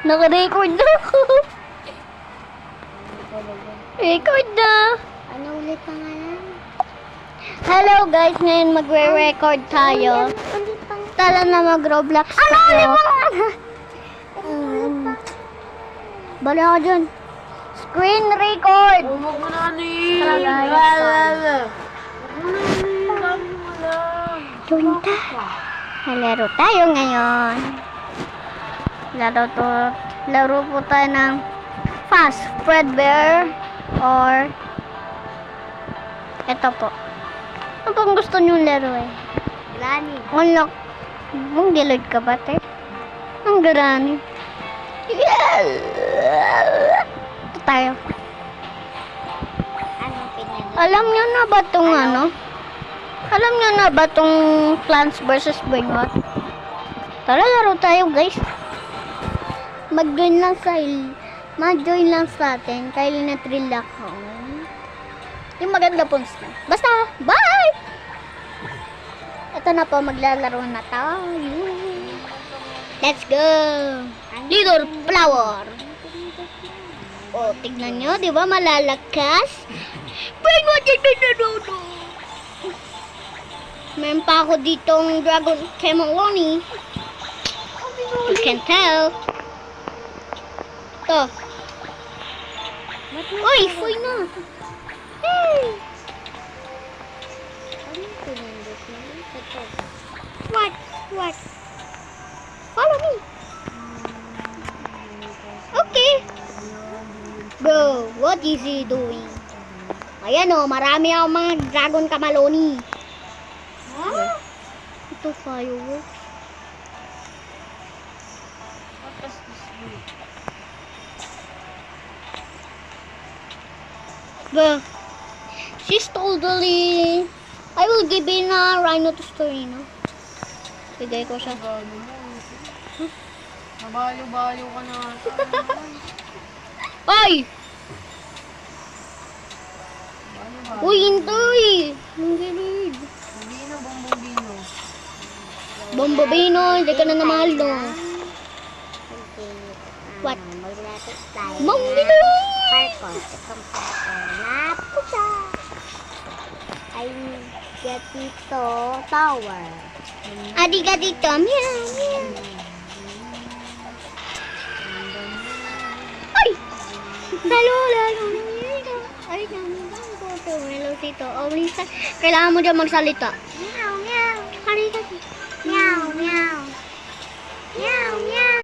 Naka-record na ako. Record na. Ano ulit pangalan? Hello guys, ngayon magre-record tayo. Ulit pang... Tara na mag-Roblox tayo. Ano ulit pangalan? Bala ako dyan. Screen record. Huwag mo na ni. Tara guys. Junta. Laro tayo ngayon. Laro po tayo ng Fast Fredbear or ito po. Ano pang gusto niyong laro eh? Granny. Unlock. Mong gilid ka ba, te? Ang garani. Ito tayo. Anong pinag... Alam niyo na ba itong ano? Alam niyo na ba itong Plants vs. Brainrot? Tara, laro tayo guys. Mag-join lang sa atin. Kaya na thrill ako. Yung maganda po skin. Basta, bye! Ito na po, maglalaro na tayo. Let's go! Little flower. Oh, tignan nyo, di ba malalakas? Brainrot yung nanuno. Meron pa ako ditong Dragon Cameloni. You can tell. Ito. Uy, fuy na. Hey. Anong pinindot mo? Ito. What? What? Follow me. Okay. Bro, what is he doing? Ayan o, marami akong mga Dragon Cameloni. Huh? Ito fireworks. What does this mean? Bro, she's totally... I will give in a Rhino to Storino. Bigay ko siya. Gano mo. Nabaliw-baliw ka na. Ay! Baliw-baliw. Uy, hintoy! Ang gilid. Bombino, bombobino. Bombobino, hindi ka na namahal no. What? Maglatos tayo. Bombino! Parkour. Itong parkour na pusa. Ay, get dito. Tower. Adi ka dito. Meow, meow. Ay! Lalo. Ay, namin ba? Hello, Tito. Oh, Lisa, kailangan mo dyan magsalita. Meow, meow. Halika dito. Meow, meow.